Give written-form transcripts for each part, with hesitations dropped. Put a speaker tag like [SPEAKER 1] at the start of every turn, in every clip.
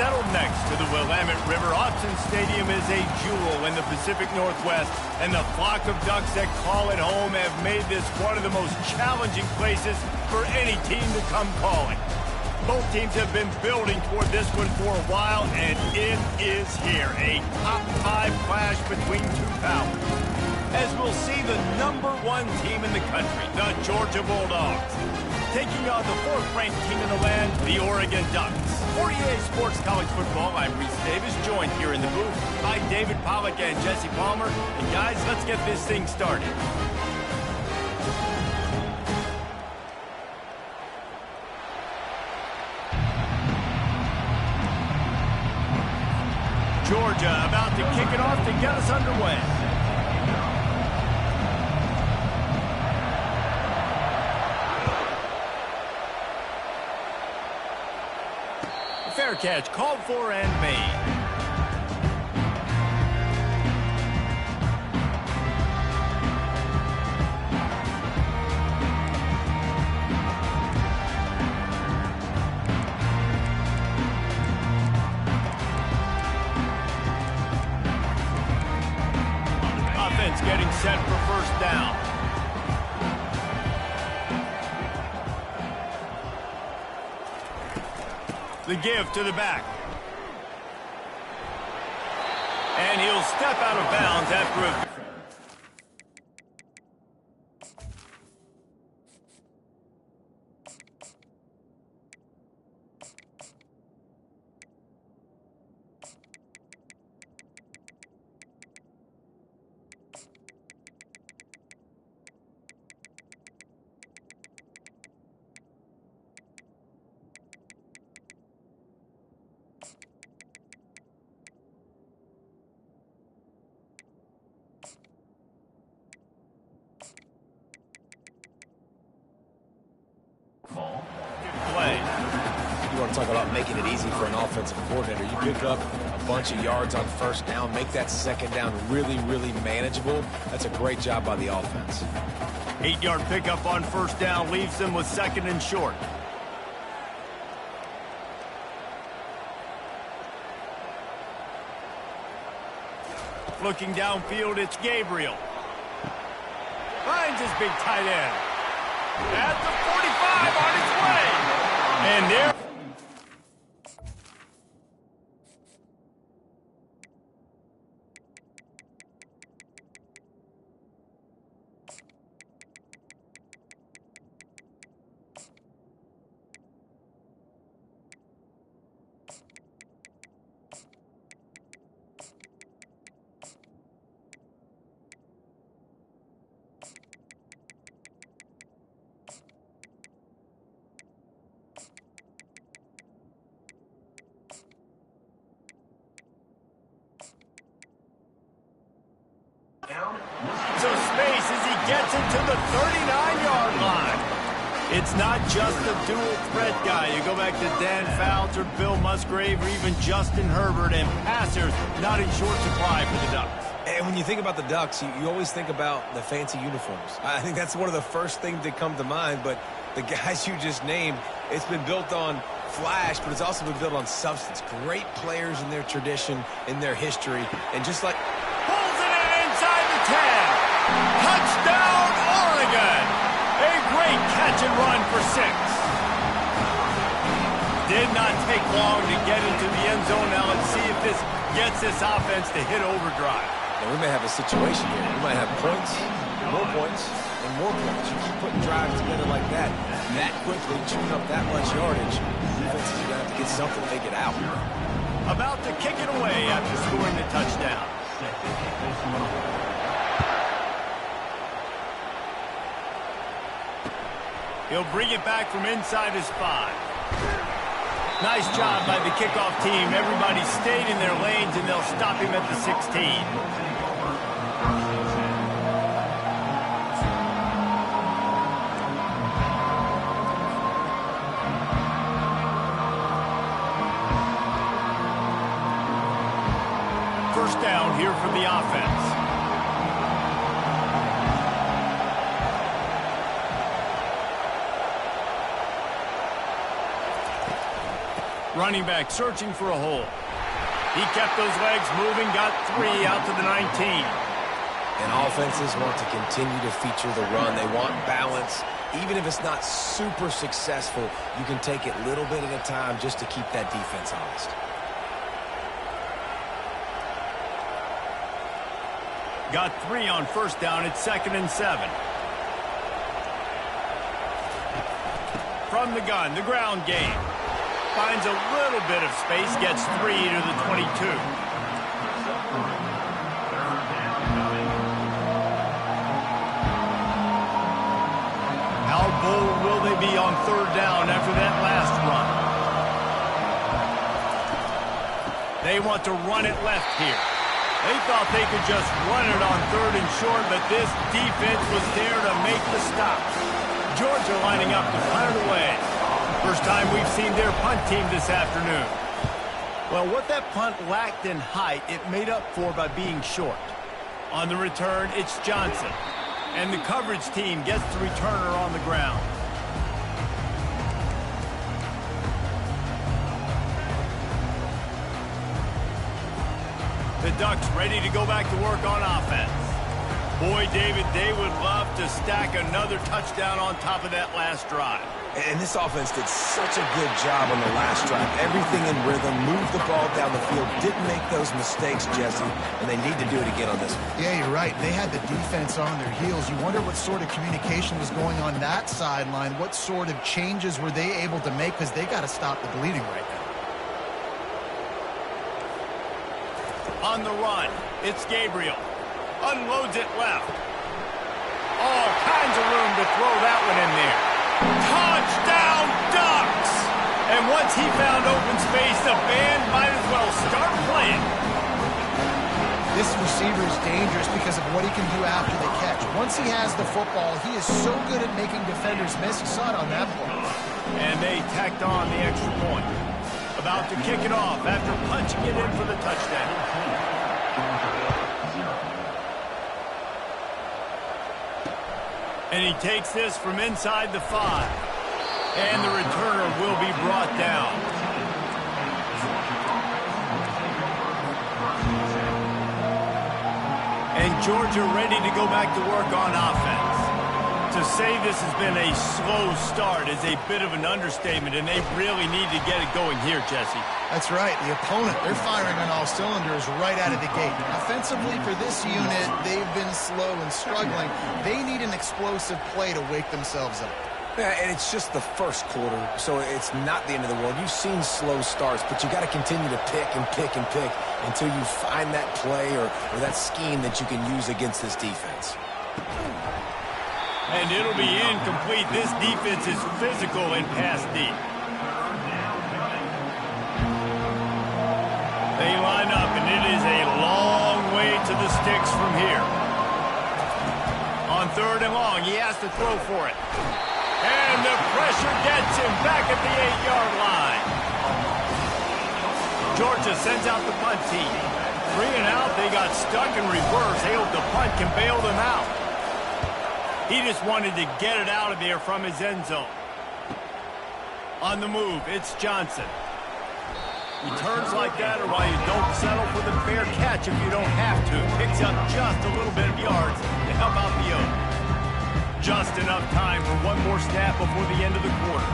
[SPEAKER 1] settled next to the Willamette River. Autzen Stadium is a jewel in the Pacific Northwest, and the flock of Ducks that call it home have made this one of the most challenging places for any team to come calling. Both teams have been building toward this one for a while, and it is here. A top 5 clash between two powers. As we'll see the #1 team in the country, the Georgia Bulldogs, taking on the 4th-ranked team in the land, the Oregon Ducks. For EA Sports College Football, I'm Reese Davis, joined here in the booth by David Pollack and Jesse Palmer. And guys, let's get this thing started. Georgia about to kick it off to get us underway. Fair catch called for and made. Offense getting set for first down. The give to the back. And he'll step out of bounds after a...
[SPEAKER 2] You want to talk about making it easy for an offensive coordinator. You pick up a bunch of yards on first down, make that second down really, really manageable. That's a great job by the offense.
[SPEAKER 1] 8-yard pickup on first down leaves them with 2nd and short. Looking downfield, it's Gabriel. Finds his big tight end. At the 45 on his way. And there... So space as he gets it to the 39-yard line. It's not just a dual threat guy. You go back to Dan Fouts or Bill Musgrave or even Justin Herbert, and passers not in short supply for the Ducks.
[SPEAKER 2] And when you think about the Ducks, you always think about the fancy uniforms. I think that's one of the first things that come to mind, but the guys you just named, it's been built on flash, but it's also been built on substance. Great players in their tradition, in their history, and just like...
[SPEAKER 1] Pulls it in inside the 10. Touchdown, Oregon! A great catch and run for 6. Did not take long to get into the end zone. Now let's see if this gets this offense to hit overdrive.
[SPEAKER 2] And we may have a situation here. We might have points, more points, and more points. You keep putting drives together like that quickly, chewing up that much yardage, defenses are going to have to get something to take it out.
[SPEAKER 1] About to kick it away after scoring the touchdown. He'll bring it back from inside his 5. Nice job by the kickoff team. Everybody stayed in their lanes, and they'll stop him at the 16. First down here for the offense. Running back searching for a hole. He kept those legs moving, got 3 out to the 19.
[SPEAKER 2] And offenses want to continue to feature the run. They want balance. Even if it's not super successful, you can take it little bit at a time just to keep that defense honest.
[SPEAKER 1] Got 3 on first down. It's 2nd and 7. From the gun, the ground game. Finds a little bit of space, gets 3 to the 22. How bold will they be on 3rd down after that last run? They want to run it left here. They thought they could just run it on 3rd and short, but this defense was there to make the stop. Georgia lining up to punt it away. First time we've seen their punt team this afternoon. Well, what that punt lacked in height, it made up for by being short. On the return, it's Johnson. And the coverage team gets the returner on the ground. The Ducks ready to go back to work on offense. Boy, David, they would love to stack another touchdown on top of that last drive.
[SPEAKER 2] And this offense did such a good job on the last drive. Everything in rhythm, moved the ball down the field, didn't make those mistakes, Jesse, and they need to do it again on this one.
[SPEAKER 3] Yeah, you're right. They had the defense on their heels. You wonder what sort of communication was going on that sideline. What sort of changes were they able to make, because they got to stop the bleeding right now.
[SPEAKER 1] On the run, it's Gabriel. Unloads it left. All kinds of room to throw that one in there. Touchdown, Ducks! And once he found open space, the band might as well start playing.
[SPEAKER 3] This receiver is dangerous because of what he can do after the catch. Once he has the football, he is so good at making defenders miss. You saw it on that play.
[SPEAKER 1] And they tacked on the extra point. About to kick it off after punching it in for the touchdown. And he takes this from inside the 5. And the returner will be brought down. And Georgia ready to go back to work on offense. To say this has been a slow start is a bit of an understatement, and they really need to get it going here, Jesse.
[SPEAKER 3] That's right. The opponent, they're firing on all cylinders right out of the gate. Offensively, for this unit, they've been slow and struggling. They need an explosive play to wake themselves up.
[SPEAKER 2] Yeah, and it's just the first quarter, so it's not the end of the world. You've seen slow starts, but you got to continue to pick and pick and pick until you find that play or that scheme that you can use against this defense.
[SPEAKER 1] And it'll be incomplete. This defense is physical and pass deep. They line up, and it is a long way to the sticks from here. On 3rd and long, he has to throw for it. And the pressure gets him back at the 8-yard line. Georgia sends out the punt team. 3 and out, they got stuck in reverse. They hope the punt can bail them out. He just wanted to get it out of there from his end zone. On the move, it's Johnson. Returns like that are why you don't settle for the fair catch if you don't have to. Picks up just a little bit of yards to help out the Oak. Just enough time for one more snap before the end of the quarter.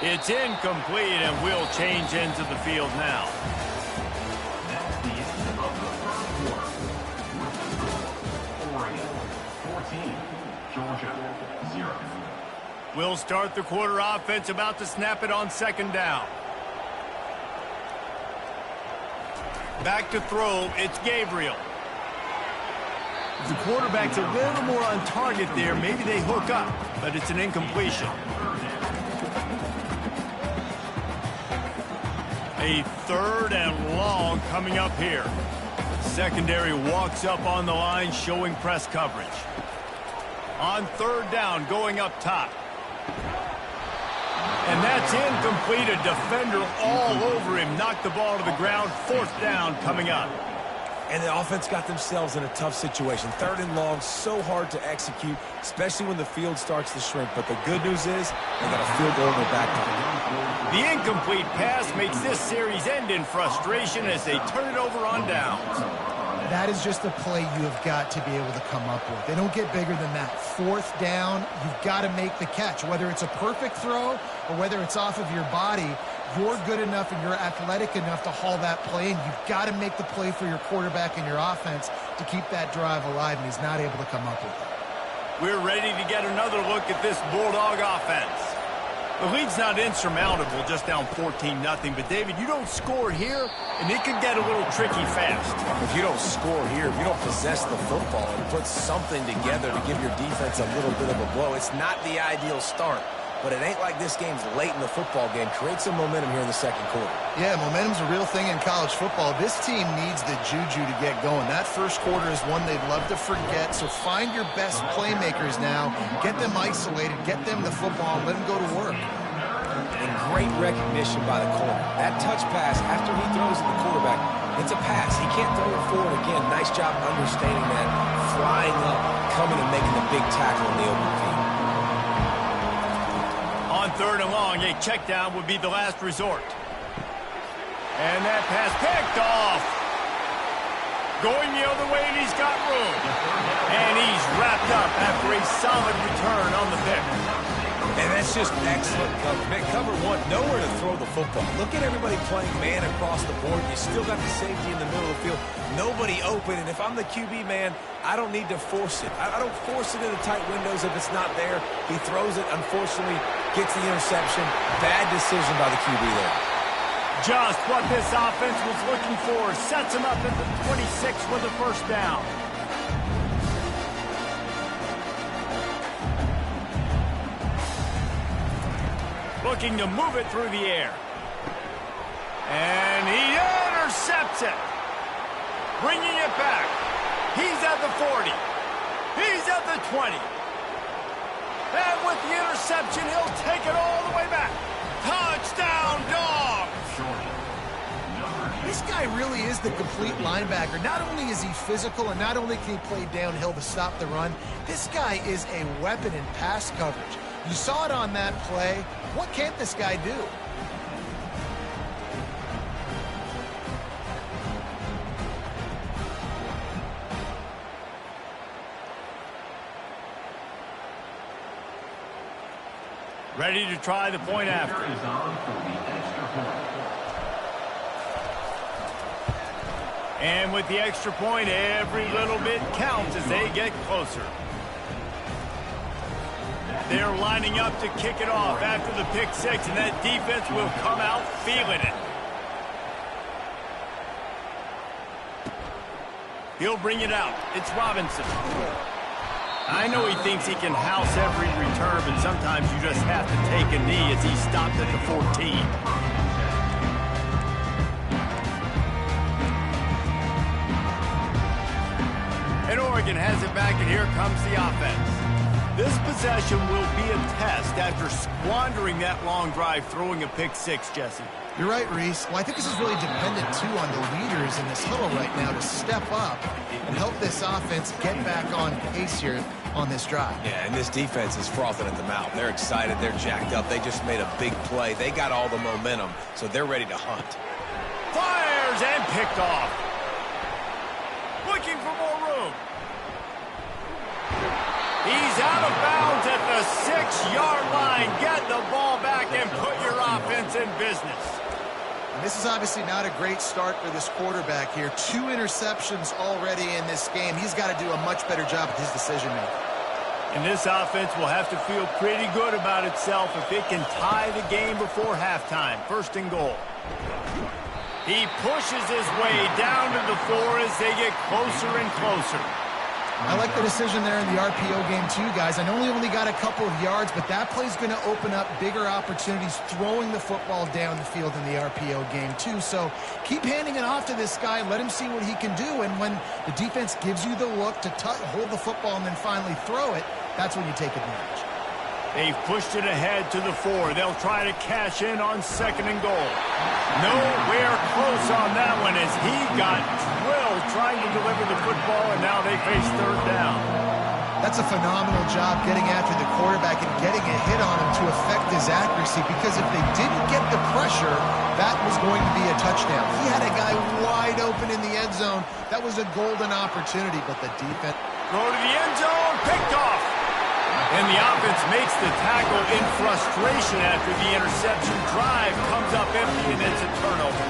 [SPEAKER 1] It's incomplete, and we'll change ends of the field now. We'll start the quarter offense, about to snap it on 2nd down. Back to throw, it's Gabriel. The quarterback's a little more on target there. Maybe they hook up, but it's an incompletion. A 3rd and long coming up here. Secondary walks up on the line, showing press coverage. On 3rd down, going up top. And that's incomplete. A defender all over him. Knocked the ball to the ground. 4th down coming up.
[SPEAKER 2] And the offense got themselves in a tough situation. 3rd and long, so hard to execute, especially when the field starts to shrink. But the good news is they got a field goal in their back pocket.
[SPEAKER 1] The incomplete pass makes this series end in frustration as they turn it over on downs.
[SPEAKER 3] That is just a play you have got to be able to come up with. They don't get bigger than that. 4th down, you've got to make the catch. Whether it's a perfect throw or whether it's off of your body, you're good enough and you're athletic enough to haul that play, and you've got to make the play for your quarterback and your offense to keep that drive alive, and he's not able to come up with it.
[SPEAKER 1] We're ready to get another look at this Bulldog offense. The lead's not insurmountable, just down 14-0, but David, you don't score here, and it could get a little tricky fast.
[SPEAKER 2] If you don't score here, if you don't possess the football and put something together to give your defense a little bit of a blow, it's not the ideal start. But it ain't like this game's late in the football game. Create some momentum here in the 2nd quarter.
[SPEAKER 3] Yeah, momentum's a real thing in college football. This team needs the juju to get going. That 1st quarter is one they'd love to forget, so find your best playmakers now. Get them isolated, get them the football, and let them go to work.
[SPEAKER 2] And great recognition by the corner. That touch pass, after he throws at the quarterback, it's a pass. He can't throw it forward again. Nice job understanding that, flying up, coming and making the big tackle in the open field.
[SPEAKER 1] On 3rd and long, a check down would be the last resort. And that pass picked off. Going the other way, and he's got room. And he's wrapped up after a solid return on the pick.
[SPEAKER 2] And that's just excellent coverage. Cover 1, nowhere to throw the football. Look at everybody playing man across the board. You still got the safety in the middle of the field. Nobody open, and if I'm the QB, man, I don't need to force it. I don't force it into tight windows if it's not there. He throws it, unfortunately, gets the interception. Bad decision by the QB there.
[SPEAKER 1] Just what this offense was looking for. Sets him up at the 26 with the 1st down. Looking to move it through the air. And he intercepts it. Bringing it back. He's at the 40. He's at the 20. And with the interception, he'll take it all the way back. Touchdown, Dawgz!
[SPEAKER 3] This guy really is the complete linebacker. Not only is he physical, and not only can he play downhill to stop the run, this guy is a weapon in pass coverage. You saw it on that play. What can't this guy do?
[SPEAKER 1] Ready to try the point after. And with the extra point, every little bit counts as they get closer. They're lining up to kick it off after the pick 6, and that defense will come out feeling it. He'll bring it out. It's Robinson. I know he thinks he can house every return, but sometimes you just have to take a knee as he stopped at the 14. And Oregon has it back, and here comes the offense. This possession will be a test after squandering that long drive, throwing a pick 6, Jesse.
[SPEAKER 3] You're right, Reese. Well, I think this is really dependent, too, on the leaders in this huddle right now to step up and help this offense get back on pace here on this drive.
[SPEAKER 2] Yeah, and this defense is frothing at the mouth. They're excited. They're jacked up. They just made a big play. They got all the momentum, so they're ready to hunt.
[SPEAKER 1] Fires and picked off. Looking for more room. He's out of bounds at the 6-yard line. Get the ball back and put your offense in business.
[SPEAKER 3] And this is obviously not a great start for this quarterback here. 2 interceptions already in this game. He's got to do a much better job with his decision-making.
[SPEAKER 1] And this offense will have to feel pretty good about itself if it can tie the game before halftime. 1st and goal. He pushes his way down to the 4 as they get closer and closer.
[SPEAKER 3] I like the decision there in the RPO game too, guys. I know he only got a couple of yards, but that play's going to open up bigger opportunities throwing the football down the field in the RPO game too. So keep handing it off to this guy. Let him see what he can do. And when the defense gives you the look to hold the football and then finally throw it, that's when you take advantage.
[SPEAKER 1] They've pushed it ahead to the 4. They'll try to cash in on 2nd and goal. Nowhere close on that one as he got drilled trying to deliver the football, and now they face third down.
[SPEAKER 3] That's a phenomenal job getting after the quarterback and getting a hit on him to affect his accuracy, because if they didn't get the pressure, that was going to be a touchdown. He had a guy wide open in the end zone. That was a golden opportunity, but the defense...
[SPEAKER 1] Throw to the end zone, picked off. And the offense makes the tackle in frustration after the interception. Drive comes up empty, and it's a turnover.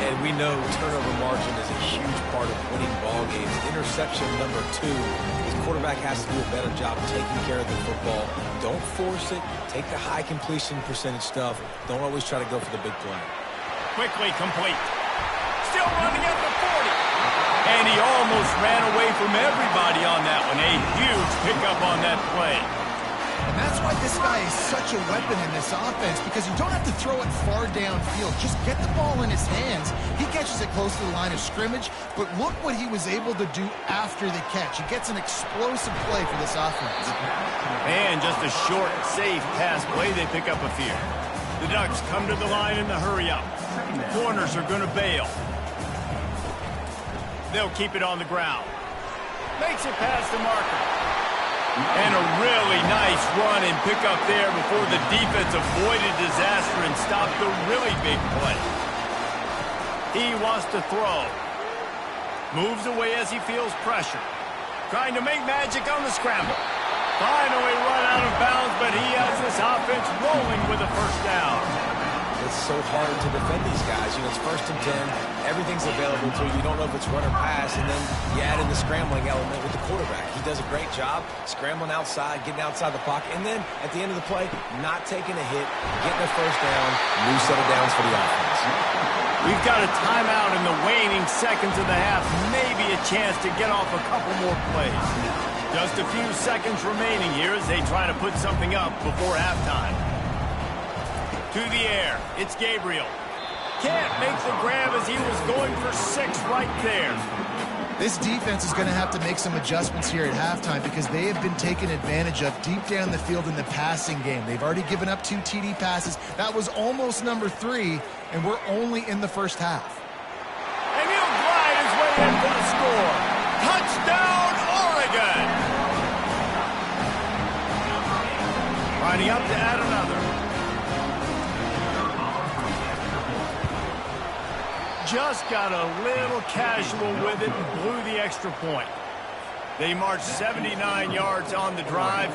[SPEAKER 2] And we know turnover margin is a huge part of winning ball games. Interception number 2. His quarterback has to do a better job taking care of the football. Don't force it. Take the high completion percentage stuff. Don't always try to go for the big play.
[SPEAKER 1] Quickly complete. Still running at the 40. And he almost ran away from everybody on that one. A huge pickup on that play.
[SPEAKER 3] And that's why this guy is such a weapon in this offense, because you don't have to throw it far downfield. Just get the ball in his hands. He catches it close to the line of scrimmage, but look what he was able to do after the catch. He gets an explosive play for this offense.
[SPEAKER 1] And just a short, safe pass play, they pick up a few. The Ducks come to the line in the hurry-up. Corners are going to bail. They'll keep it on the ground. Makes it past the marker. And a really nice run and pick up there before the defense avoided disaster and stopped the really big play. He wants to throw. Moves away as he feels pressure. Trying to make magic on the scramble. Finally run out of bounds, but he has this offense rolling with a first down.
[SPEAKER 2] It's so hard to defend these guys. You know, it's 1st and 10. Everything's available to you. You don't know if it's run or pass, and then you add in the scrambling element with the quarterback. He does a great job scrambling outside, getting outside the pocket, and then at the end of the play, not taking a hit, getting a first down, new set of downs for the offense.
[SPEAKER 1] We've got a timeout in the waning seconds of the half. Maybe a chance to get off a couple more plays. Just a few seconds remaining here as they try to put something up before halftime. To the air, it's Gabriel. Can't make the grab as he was going for 6 right there.
[SPEAKER 3] This defense is going to have to make some adjustments here at halftime, because they have been taken advantage of deep down the field in the passing game. They've already given up 2 TD passes. That was almost number 3, and we're only in the first half.
[SPEAKER 1] And he'll glide his way in for the score. Touchdown, Oregon! Lining up to add another. Just got a little casual with it and blew the extra point. They marched 79 yards on the drive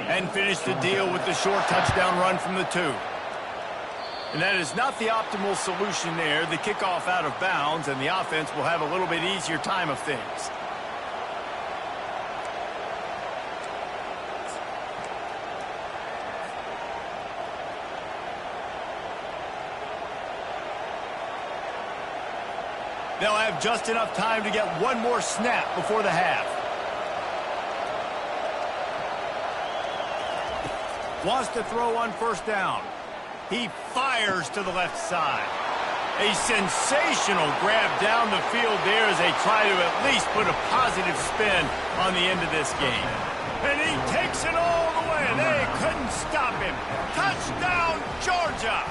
[SPEAKER 1] and finished the deal with the short touchdown run from the 2. And that is not the optimal solution there. The kickoff out of bounds, and the offense will have a little bit easier time of things. They'll have just enough time to get one more snap before the half. Wants to throw on first down. He fires to the left side. A sensational grab down the field there as they try to at least put a positive spin on the end of this game. And he takes it all the way. They couldn't stop him. Touchdown, Georgia!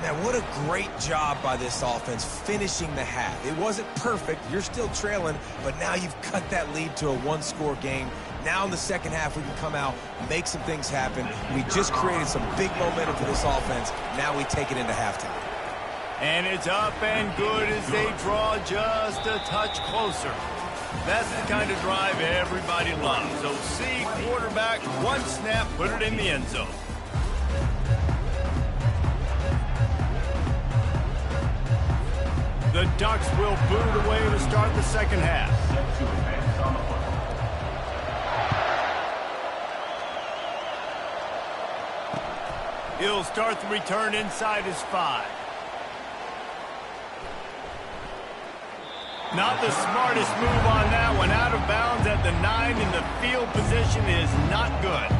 [SPEAKER 2] Now, what a great job by this offense finishing the half. It wasn't perfect. You're still trailing, but now you've cut that lead to a 1-score game. Now in the second half, we can come out, make some things happen. We just created some big momentum for this offense. Now we take it into halftime.
[SPEAKER 1] And it's up and good as they draw just a touch closer. That's the kind of drive everybody loves. So see quarterback, 1 snap, put it in the end zone. The Ducks will boot it away to start the second half. He'll start the return inside his 5. Not the smartest move on that one. Out of bounds at the 9, and the field position is not good.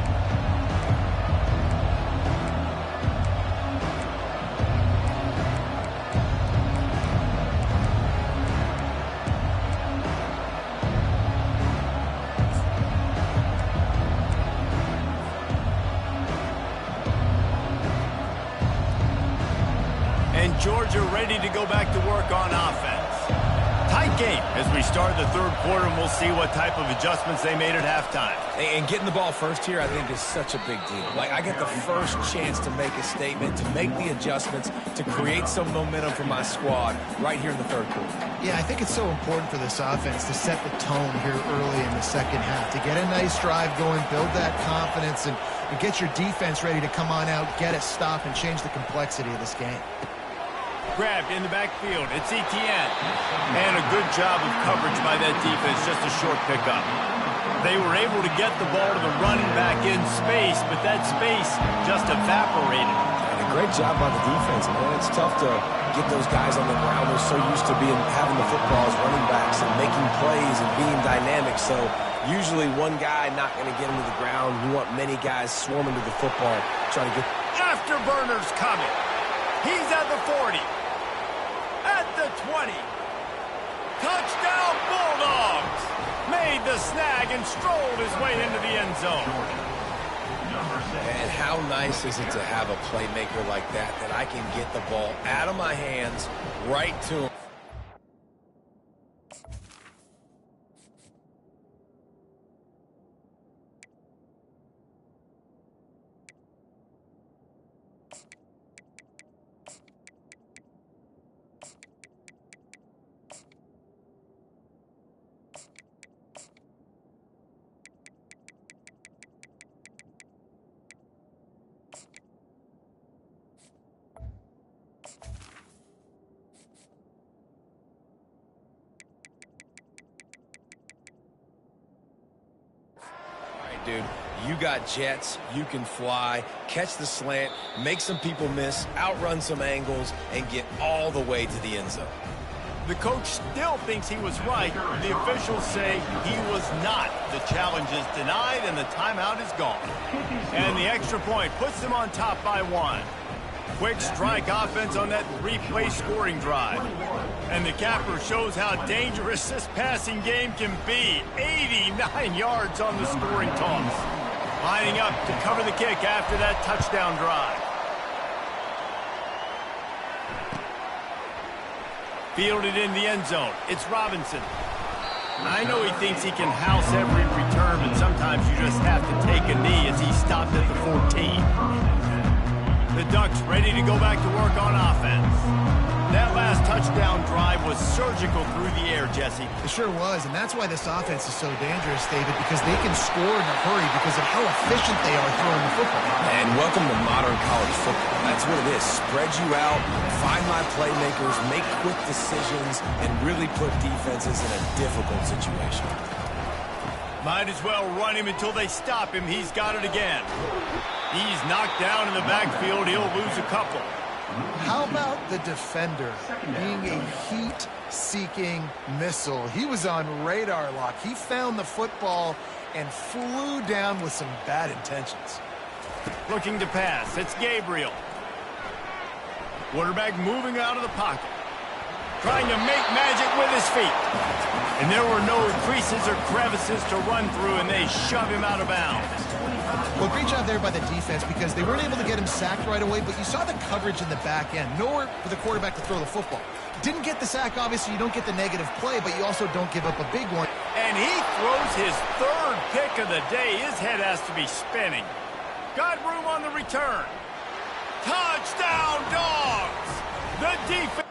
[SPEAKER 1] And Georgia ready to go back to work on offense. Tight game as we start the third quarter, and we'll see what type of adjustments they made at halftime.
[SPEAKER 2] And getting the ball first here, I think, is such a big deal. Like, I get the first chance to make a statement, to make the adjustments, to create some momentum for my squad right here in the third quarter.
[SPEAKER 3] Yeah, I think it's so important for this offense to set the tone here early in the second half, to get a nice drive going, build that confidence, and get your defense ready to come on out, get a stop, and change the complexity of this game.
[SPEAKER 1] Grabbed in the backfield. It's Etienne. And a good job of coverage by that defense. Just a short pickup. They were able to get the ball to the running back in space, but that space just evaporated.
[SPEAKER 2] And a great job by the defense, man. It's tough to get those guys on the ground. They're so used to having the football as running backs and making plays and being dynamic. So usually one guy not going to get into the ground. You want many guys swarming to the football, trying to get...
[SPEAKER 1] Afterburners coming. He's at the 40. At the 20. Touchdown Bulldogs. Made the snag and strolled his way into the end zone.
[SPEAKER 2] And how nice is it to have a playmaker like that I can get the ball out of my hands right to him. Dude, you got jets, you can fly, catch the slant, make some people miss, outrun some angles, and get all the way to the end zone.
[SPEAKER 1] The coach still thinks he was right. The officials say he was not. The challenge is denied, and the timeout is gone. And the extra point puts them on top by 1. Quick strike offense on that 3-play scoring drive. And the capper shows how dangerous this passing game can be. 89 yards on the scoring toss. Lining up to cover the kick after that touchdown drive. Fielded in the end zone. It's Robinson. I know he thinks he can house every return, but sometimes you just have to take a knee as he stopped at the 14. The Ducks ready to go back to work on offense. That last touchdown drive was surgical through the air, Jesse.
[SPEAKER 3] It sure was, and that's why this offense is so dangerous, David, because they can score in a hurry because of how efficient they are throwing the football.
[SPEAKER 2] And welcome to modern college football. That's what it is. Spread you out, find my playmakers, make quick decisions, and really put defenses in a difficult situation.
[SPEAKER 1] Might as well run him until they stop him. He's got it again. He's knocked down in the backfield. He'll lose a couple.
[SPEAKER 3] How about the defender being a heat-seeking missile? He was on radar lock. He found the football and flew down with some bad intentions.
[SPEAKER 1] Looking to pass. It's Gabriel. Quarterback moving out of the pocket. Trying to make magic with his feet. And there were no creases or crevices to run through, and they shove him out of bounds.
[SPEAKER 3] Well, great job there by the defense because they weren't able to get him sacked right away, but you saw the coverage in the back end. Nowhere for the quarterback to throw the football. Didn't get the sack, obviously. You don't get the negative play, but you also don't give up a big one.
[SPEAKER 1] And he throws his 3rd pick of the day. His head has to be spinning. Got room on the return. Touchdown, Dawgz! The defense